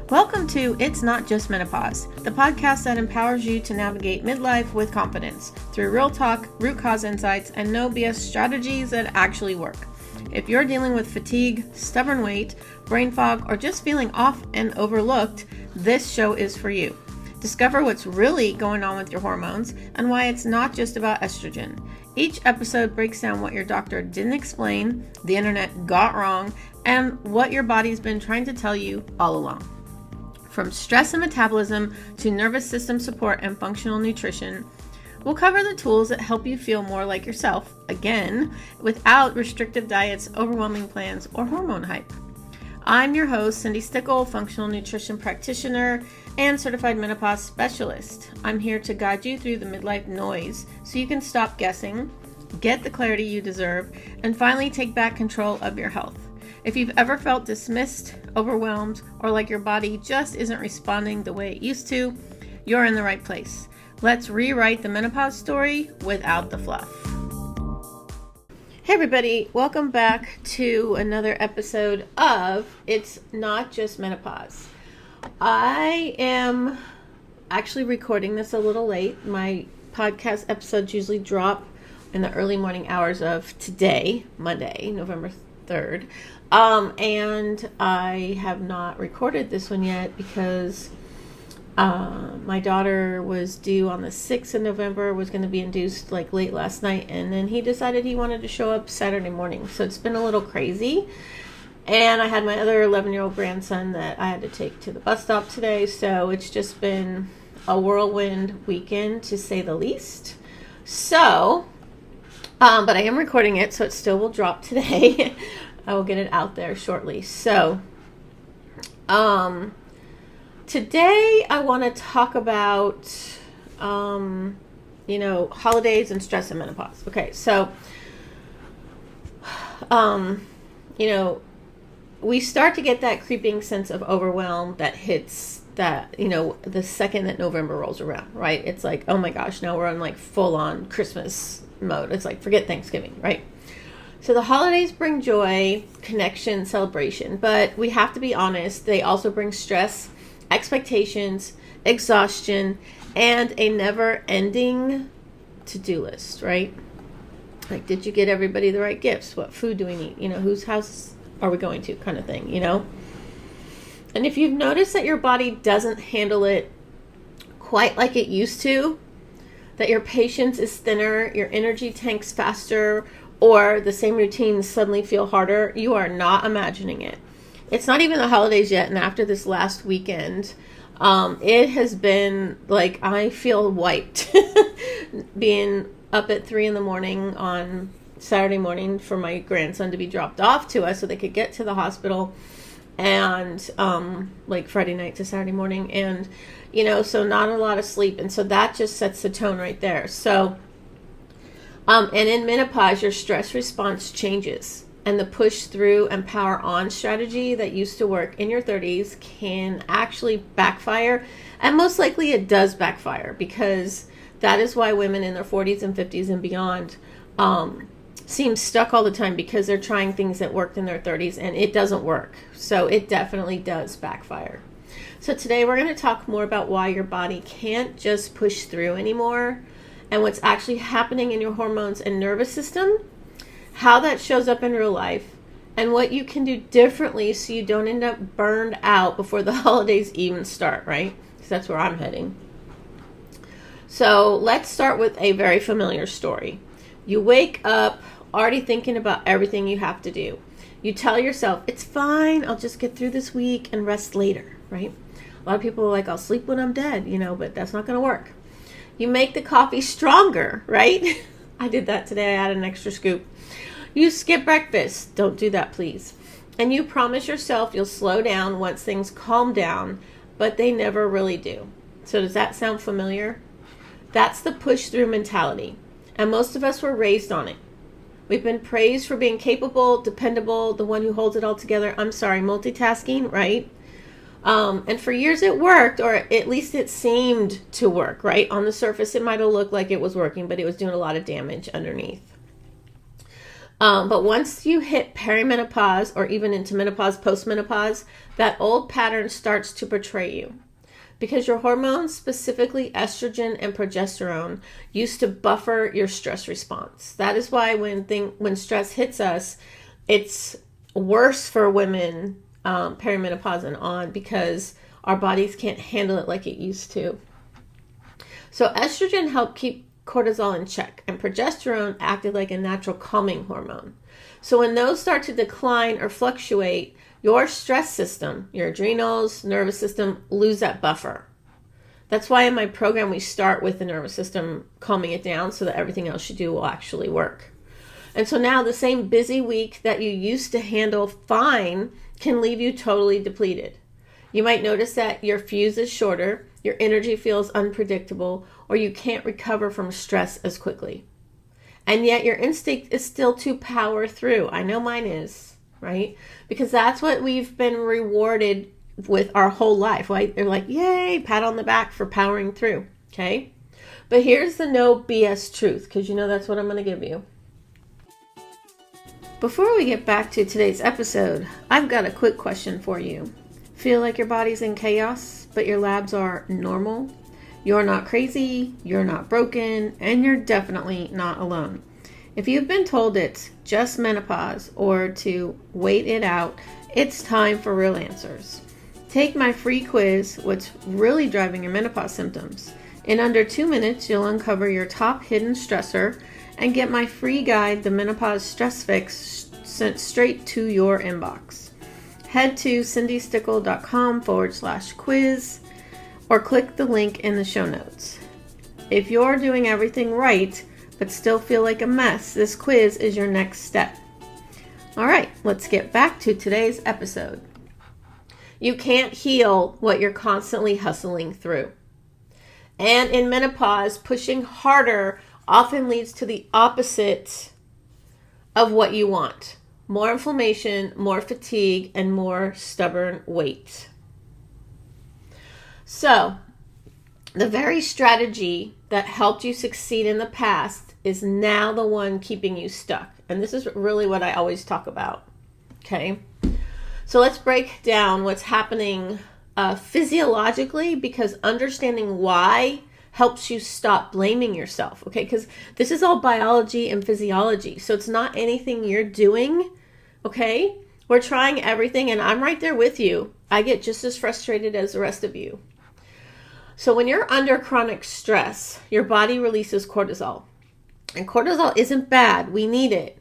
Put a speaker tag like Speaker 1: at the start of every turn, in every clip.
Speaker 1: Welcome to It's Not Just Menopause, the podcast that empowers you to navigate midlife with confidence through real talk, root cause insights, and no BS strategies that actually work. If you're dealing with fatigue, stubborn weight, brain fog, or just feeling off and overlooked, this show is for you. Discover what's really going on with your hormones and why it's not just about estrogen. Each episode breaks down what your doctor didn't explain, the internet got wrong, and what your body's been trying to tell you all along. From stress and metabolism to nervous system support and functional nutrition, we'll cover the tools that help you feel more like yourself, again, without restrictive diets, overwhelming plans, or hormone hype. I'm your host, Cindi, functional nutrition practitioner and certified menopause specialist. I'm here to guide you through the midlife noise so you can stop guessing, get the clarity you deserve, and finally take back control of your health. If you've ever felt dismissed, overwhelmed, or like your body just isn't responding the way it used to, you're in the right place. Let's rewrite the menopause story without the fluff. Hey everybody, welcome back to another episode of It's Not Just Menopause. I am actually recording this a little late. My podcast episodes usually drop in the early morning hours of today, Monday, November 3rd. And I have not recorded this one yet because my daughter was due on the 6th of November, was going to be induced like late last night, and then he decided he wanted to show up Saturday morning. So it's been a little crazy. And I had my other 11-year-old grandson that I had to take to the bus stop today. So it's just been a whirlwind weekend, to say the least. So, but I am recording it, so it still will drop today. I will get it out there shortly. So, today I want to talk about, holidays and stress and menopause. Okay, so, we start to get that creeping sense of overwhelm that hits that, the second that November rolls around, right? It's like, oh my gosh, now we're on like full on Christmas mode. It's like, forget Thanksgiving, right? So the holidays bring joy, connection, celebration, but we have to be honest, they also bring stress, expectations, exhaustion, and a never-ending to-do list, right? Like, did you get everybody the right gifts? What food do we need? Whose house are we going to, kind of thing, And if you've noticed that your body doesn't handle it quite like it used to, that your patience is thinner, your energy tanks faster, or the same routines suddenly feel harder, you are not imagining it. It's not even the holidays yet, and after this last weekend, it has been like, I feel wiped. Being up at 3 a.m. on Saturday morning for my grandson to be dropped off to us so they could get to the hospital, and like Friday night to Saturday morning, and so not a lot of sleep, and so that just sets the tone right there. So and in menopause, your stress response changes, and the push through and power on strategy that used to work in your 30s can actually backfire, and most likely it does backfire, because that is why women in their 40s and 50s and beyond seem stuck all the time, because they're trying things that worked in their 30s and it doesn't work. So it definitely does backfire. So today we're going to talk more about why your body can't just push through anymore, and what's actually happening in your hormones and nervous system, how that shows up in real life, and what you can do differently so you don't end up burned out before the holidays even start, right? Because that's where I'm heading. So let's start with a very familiar story. You wake up already thinking about everything you have to do. You tell yourself, it's fine, I'll just get through this week and rest later, right? A lot of people are like, I'll sleep when I'm dead, but that's not going to work. You make the coffee stronger, right? I did that today. I had an extra scoop. You skip breakfast. Don't do that, please. And you promise yourself you'll slow down once things calm down, but they never really do. So does that sound familiar? That's the push-through mentality, and most of us were raised on it. We've been praised for being capable, dependable, the one who holds it all together. Multitasking, right? And for years it worked, or at least it seemed to work, right? On the surface, it might have looked like it was working, but it was doing a lot of damage underneath. But once you hit perimenopause or even into menopause, postmenopause, that old pattern starts to betray you. Because your hormones, specifically estrogen and progesterone, used to buffer your stress response. That is why when stress hits us, it's worse for women perimenopause and on, because our bodies can't handle it like it used to. So estrogen helped keep cortisol in check, and progesterone acted like a natural calming hormone. So when those start to decline or fluctuate, your stress system, your adrenals, nervous system, lose that buffer. That's why in my program we start with the nervous system, calming it down so that everything else you do will actually work. And so now the same busy week that you used to handle fine can leave you totally depleted. You might notice that your fuse is shorter, your energy feels unpredictable, or you can't recover from stress as quickly. And yet your instinct is still to power through. I know mine is, right? Because that's what we've been rewarded with our whole life, right? They're like, yay, pat on the back for powering through, okay? But here's the no BS truth, because you know that's what I'm going to give you. Before we get back to today's episode, I've got a quick question for you. Feel like your body's in chaos, but your labs are normal? You're not crazy, you're not broken, and you're definitely not alone. If you've been told it's just menopause or to wait it out, it's time for real answers. Take my free quiz, What's Really Driving Your Menopause Symptoms. In under 2 minutes, you'll uncover your top hidden stressor and get my free guide, The Menopause Stress Fix, sent straight to your inbox. Head to cindystickle.com/quiz or click the link in the show notes. If you're doing everything right, but still feel like a mess, this quiz is your next step. All right, let's get back to today's episode. You can't heal what you're constantly hustling through. And in menopause, pushing harder often leads to the opposite of what you want. More inflammation, more fatigue, and more stubborn weight. So, the very strategy that helped you succeed in the past is now the one keeping you stuck. And this is really what I always talk about. Okay? So let's break down what's happening physiologically, because understanding why helps you stop blaming yourself. Okay? Because this is all biology and physiology. So it's not anything you're doing. Okay? We're trying everything, and I'm right there with you. I get just as frustrated as the rest of you. So when you're under chronic stress, your body releases cortisol. And cortisol isn't bad. We need it.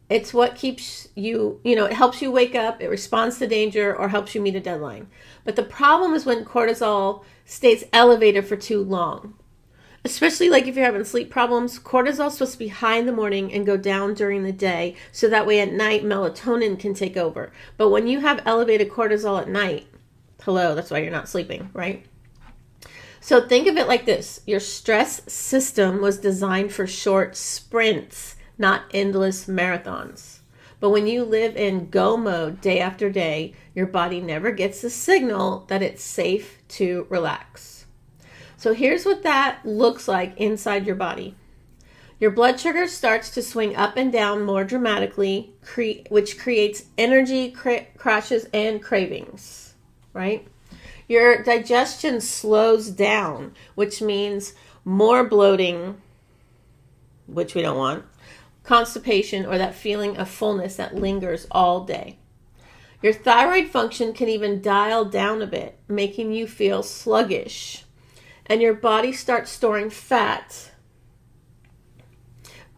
Speaker 1: It's what keeps you, it helps you wake up, it responds to danger, or helps you meet a deadline. But the problem is when cortisol stays elevated for too long. Especially like if you're having sleep problems, cortisol is supposed to be high in the morning and go down during the day, so that way at night melatonin can take over. But when you have elevated cortisol at night, that's why you're not sleeping, right? So think of it like this. Your stress system was designed for short sprints, not endless marathons. But when you live in go mode day after day, your body never gets the signal that it's safe to relax. So here's what that looks like inside your body. Your blood sugar starts to swing up and down more dramatically, which creates energy crashes and cravings, right? Your digestion slows down, which means more bloating, which we don't want, constipation, or that feeling of fullness that lingers all day. Your thyroid function can even dial down a bit, making you feel sluggish. And your body starts storing fat,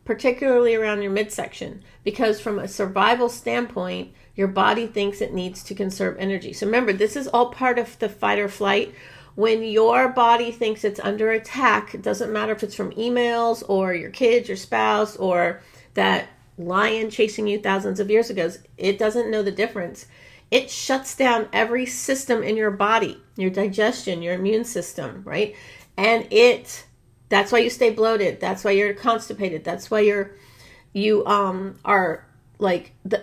Speaker 1: particularly around your midsection, because from a survival standpoint, your body thinks it needs to conserve energy. So remember, this is all part of the fight or flight. When your body thinks it's under attack, it doesn't matter if it's from emails or your kids, your spouse, or that lion chasing you thousands of years ago. It doesn't know the difference. It shuts down every system in your body, your digestion, your immune system, right? And that's why you stay bloated. That's why you're constipated. That's why you are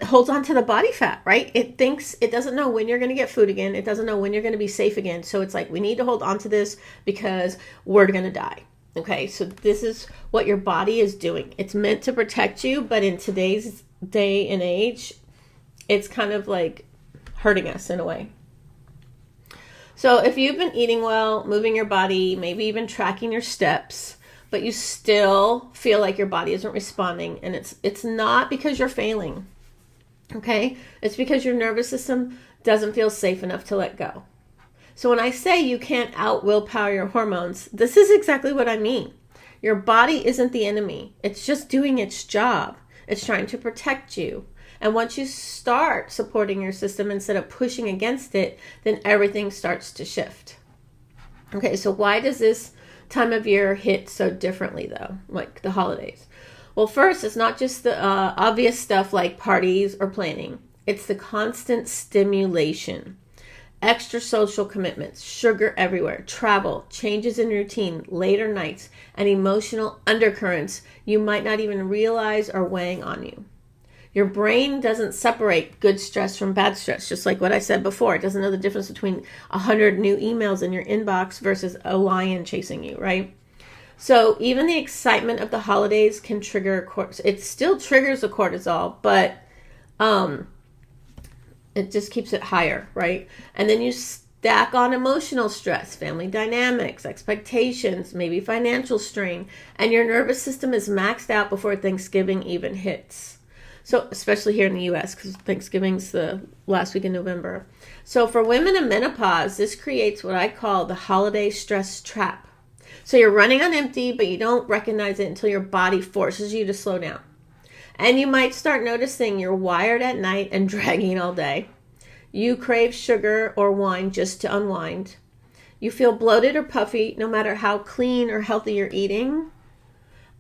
Speaker 1: holds on to the body fat, right? It thinks it doesn't know when you're going to get food again. It doesn't know when you're going to be safe again. So it's like, we need to hold on to this because we're going to die. Okay, so this is what your body is doing. It's meant to protect you, but in today's day and age, it's kind of like hurting us in a way. So if you've been eating well, moving your body, maybe even tracking your steps, but you still feel like your body isn't responding, and it's not because you're failing. Okay? It's because your nervous system doesn't feel safe enough to let go. So when I say you can't out willpower your hormones, this is exactly what I mean. Your body isn't the enemy. It's just doing its job. It's trying to protect you. And once you start supporting your system instead of pushing against it, then everything starts to shift. Okay, so why does this time of year hit so differently though, like the holidays? Well, first, it's not just the obvious stuff like parties or planning. It's the constant stimulation. Extra social commitments, sugar everywhere, travel, changes in routine, later nights, and emotional undercurrents you might not even realize are weighing on you. Your brain doesn't separate good stress from bad stress, just like what I said before. It doesn't know the difference between 100 new emails in your inbox versus a lion chasing you, right? So even the excitement of the holidays can trigger cortisol. It still triggers the cortisol, but it just keeps it higher, right? And then you stack on emotional stress, family dynamics, expectations, maybe financial strain, and your nervous system is maxed out before Thanksgiving even hits. So especially here in the U.S., because Thanksgiving's the last week in November. So for women in menopause, this creates what I call the holiday stress trap. So you're running on empty, but you don't recognize it until your body forces you to slow down. And you might start noticing you're wired at night and dragging all day. You crave sugar or wine just to unwind. You feel bloated or puffy no matter how clean or healthy you're eating.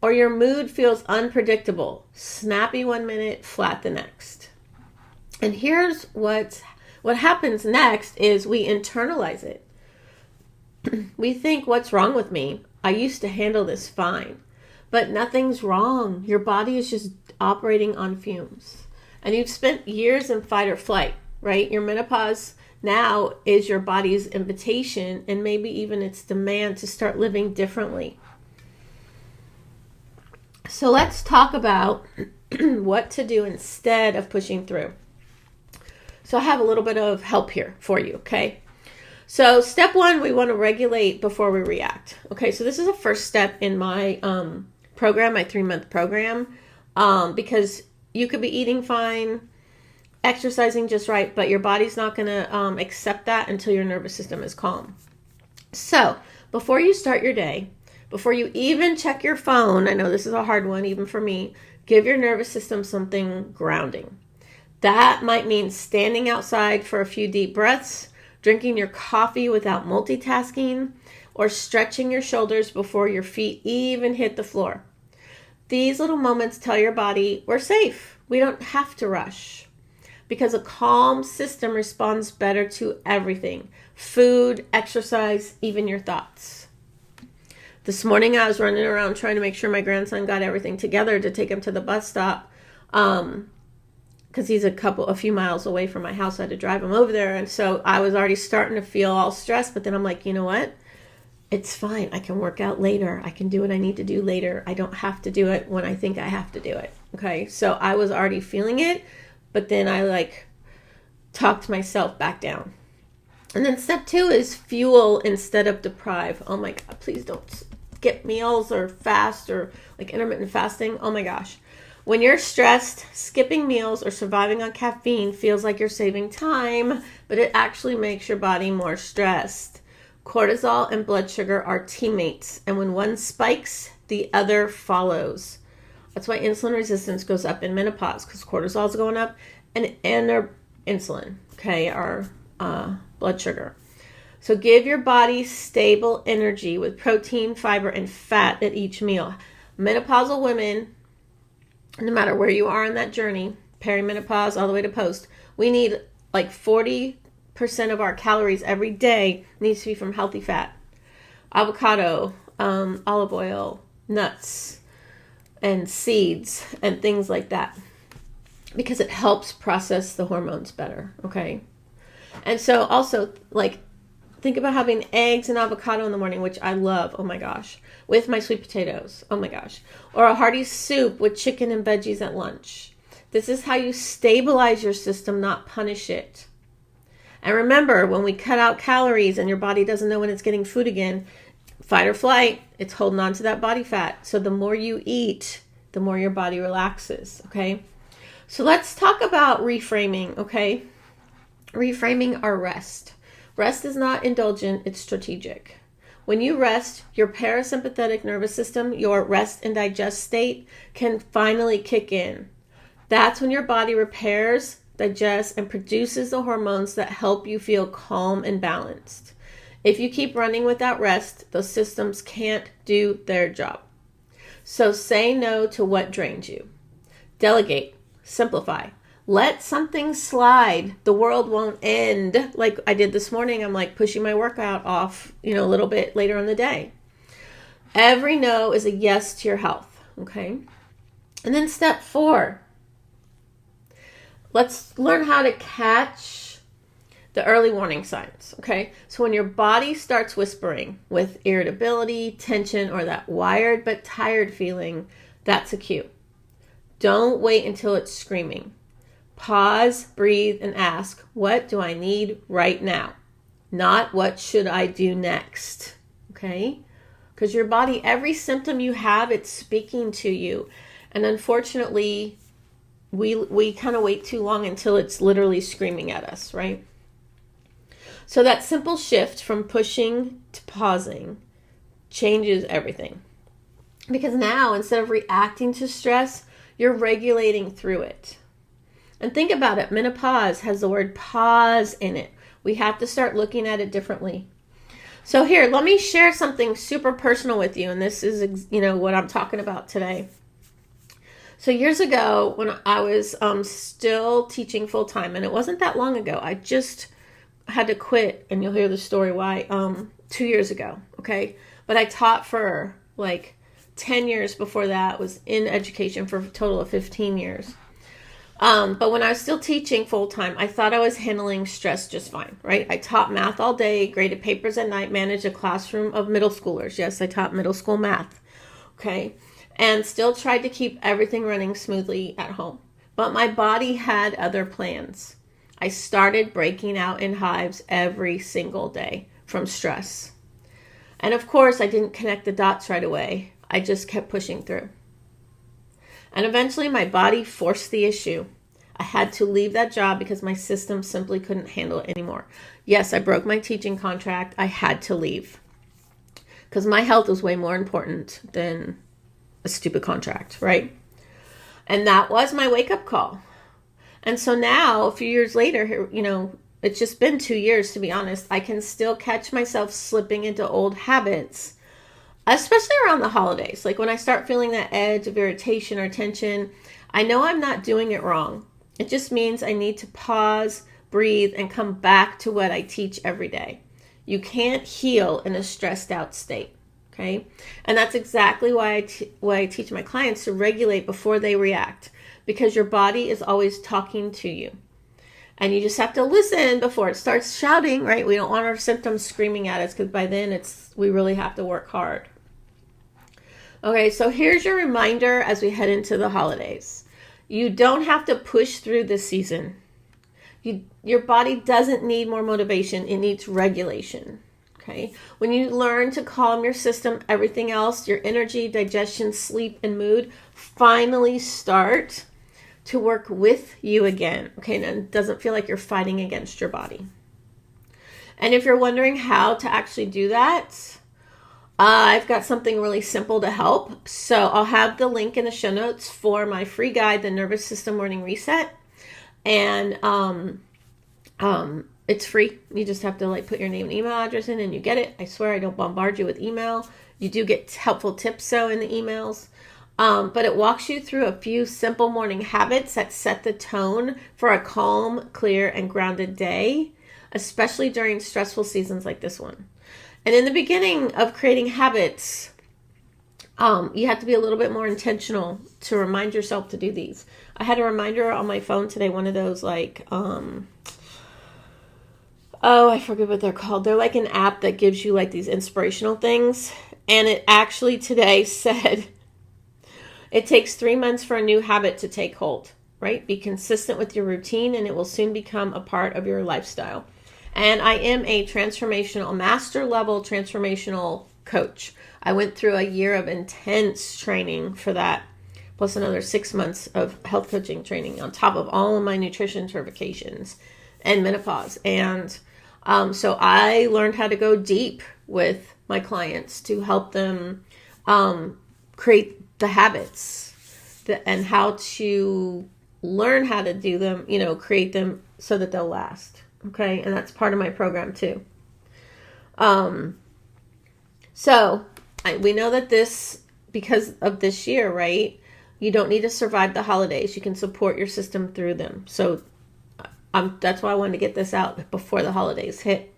Speaker 1: Or your mood feels unpredictable, snappy one minute, flat the next. And here's what happens next is we internalize it. We think, what's wrong with me? I used to handle this fine. But nothing's wrong. Your body is just operating on fumes. And you've spent years in fight or flight, right? Your menopause now is your body's invitation and maybe even its demand to start living differently. So let's talk about what to do instead of pushing through. So I have a little bit of help here for you, okay? So step one, we want to regulate before we react. Okay, so this is a first step in my program, my 3-month program, because you could be eating fine, exercising just right, but your body's not going to accept that until your nervous system is calm. So before you start your day, before you even check your phone, I know this is a hard one even for me, give your nervous system something grounding. That might mean standing outside for a few deep breaths, drinking your coffee without multitasking, or stretching your shoulders before your feet even hit the floor. These little moments tell your body, we're safe. We don't have to rush. Because a calm system responds better to everything. Food, exercise, even your thoughts. This morning I was running around trying to make sure my grandson got everything together to take him to the bus stop. Because he's a few miles away from my house. I had to drive him over there. And so I was already starting to feel all stressed. But then I'm like, you know what? It's fine. I can work out later. I can do what I need to do later. I don't have to do it when I think I have to do it. Okay. So I was already feeling it. But then I talked myself back down. And then step 2 is fuel instead of deprive. Oh my God, please don't skip meals or fast or intermittent fasting. Oh my gosh. When you're stressed, skipping meals or surviving on caffeine feels like you're saving time, but it actually makes your body more stressed. Cortisol and blood sugar are teammates, and when one spikes, the other follows. That's why insulin resistance goes up in menopause, because cortisol is going up and our insulin, okay, our blood sugar. So give your body stable energy with protein, fiber, and fat at each meal. Menopausal women, no matter where you are in that journey, perimenopause all the way to post, we need 40% of our calories every day needs to be from healthy fat. Avocado, olive oil, nuts, and seeds, and things like that. Because it helps process the hormones better, okay? And so also, Think about having eggs and avocado in the morning, which I love. Oh my gosh. With my sweet potatoes. Oh my gosh. Or a hearty soup with chicken and veggies at lunch. This is how you stabilize your system, not punish it. And remember, when we cut out calories and your body doesn't know when it's getting food again, fight or flight, it's holding on to that body fat. So the more you eat, the more your body relaxes, okay? So let's talk about reframing, okay? Reframing our rest. Rest is not indulgent, it's strategic. When you rest, your parasympathetic nervous system, your rest and digest state, can finally kick in. That's when your body repairs, digests, and produces the hormones that help you feel calm and balanced. If you keep running without rest, those systems can't do their job. So say no to what drains you. Delegate. Simplify. Let something slide. The world won't end. Like I did this morning, I'm like pushing my workout off, a little bit later in the day. Every no is a yes to your health, okay? And then step 4. Let's learn how to catch the early warning signs, okay? So when your body starts whispering with irritability, tension, or that wired but tired feeling, that's a cue. Don't wait until it's screaming. Pause, breathe, and ask, what do I need right now? Not what should I do next, okay? Because your body, every symptom you have, it's speaking to you. And unfortunately, we kind of wait too long until it's literally screaming at us, right? So that simple shift from pushing to pausing changes everything. Because now, instead of reacting to stress, you're regulating through it. And think about it. Menopause has the word pause in it. We have to start looking at it differently. So here, let me share something super personal with you. And this is, what I'm talking about today. So years ago, when I was still teaching full time, and it wasn't that long ago, I just had to quit, and you'll hear the story why, 2 years ago, okay? But I taught for like 10 years before that, was in education for a total of 15 years. But when I was still teaching full time, I thought I was handling stress just fine, right? I taught math all day, graded papers at night, managed a classroom of middle schoolers. Yes, I taught middle school math, okay? And still tried to keep everything running smoothly at home. But my body had other plans. I started breaking out in hives every single day from stress. And of course, I didn't connect the dots right away. I just kept pushing through. And eventually my body forced the issue. I had to leave that job because my system simply couldn't handle it anymore. Yes, I broke my teaching contract. I had to leave because my health was way more important than a stupid contract, right? And that was my wake-up call. And so now, a few years later, it's just been 2 years, to be honest, I can still catch myself slipping into old habits, especially around the holidays. Like when I start feeling that edge of irritation or tension, I know I'm not doing it wrong. It just means I need to pause, breathe, and come back to what I teach every day. You can't heal in a stressed out state, okay? And that's exactly why I teach my clients to regulate before they react, because your body is always talking to you. And you just have to listen before it starts shouting, right? We don't want our symptoms screaming at us, because by then we really have to work hard. Okay, so here's your reminder as we head into the holidays. You don't have to push through this season. Your body doesn't need more motivation. It needs regulation. Okay? When you learn to calm your system, everything else, your energy, digestion, sleep, and mood finally start to work with you again. Okay? And it doesn't feel like you're fighting against your body. And if you're wondering how to actually do that, I've got something really simple to help. So I'll have the link in the show notes for my free guide, The Nervous System Morning Reset. And it's free. You just have to put your name and email address in and you get it. I swear I don't bombard you with email. You do get helpful tips though in the emails. But it walks you through a few simple morning habits that set the tone for a calm, clear, and grounded day, especially during stressful seasons like this one. And in the beginning of creating habits, you have to be a little bit more intentional to remind yourself to do these. I had a reminder on my phone today, one of those oh, I forget what they're called. They're like an app that gives you like these inspirational things. And it actually today said it takes 3 months for a new habit to take hold, right? Be consistent with your routine and it will soon become a part of your lifestyle. And I am a master level transformational coach. I went through a year of intense training for that, plus another 6 months of health coaching training on top of all of my nutrition certifications and menopause. And so I learned how to go deep with my clients to help them create the habits and how to learn how to do them, create them so that they'll last. Okay. And that's part of my program too. So we know that because of this year, right? You don't need to survive the holidays. You can support your system through them. So that's why I wanted to get this out before the holidays hit.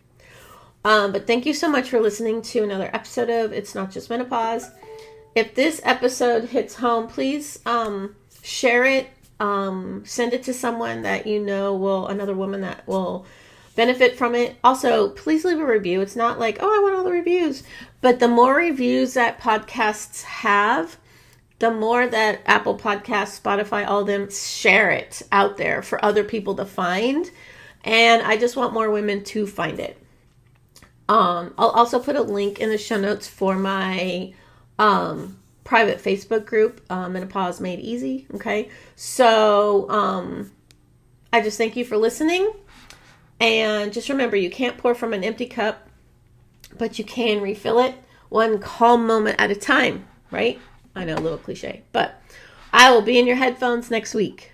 Speaker 1: But thank you so much for listening to another episode of It's Not Just Menopause. If this episode hits home, please share it. Send it to someone that another woman that will benefit from it. Also, please leave a review. It's not like, oh, I want all the reviews. But the more reviews that podcasts have, the more that Apple Podcasts, Spotify, all of them share it out there for other people to find. And I just want more women to find it. I'll also put a link in the show notes for my private Facebook group, Menopause Made Easy. Okay. So I just thank you for listening. And just remember, you can't pour from an empty cup, but you can refill it one calm moment at a time, right? I know, a little cliche, but I will be in your headphones next week.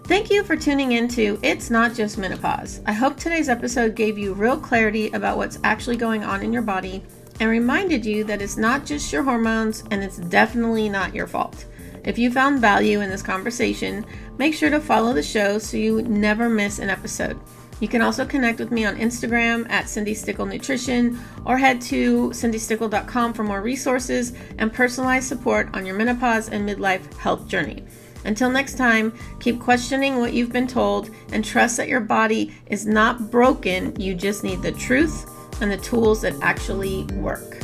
Speaker 1: Thank you for tuning into It's Not Just Menopause. I hope today's episode gave you real clarity about what's actually going on in your body and reminded you that it's not just your hormones and it's definitely not your fault. If you found value in this conversation, make sure to follow the show so you never miss an episode. You can also connect with me on Instagram at Cindi Stickle Nutrition or head to cindystickle.com for more resources and personalized support on your menopause and midlife health journey. Until next time, keep questioning what you've been told and trust that your body is not broken. You just need the truth and the tools that actually work.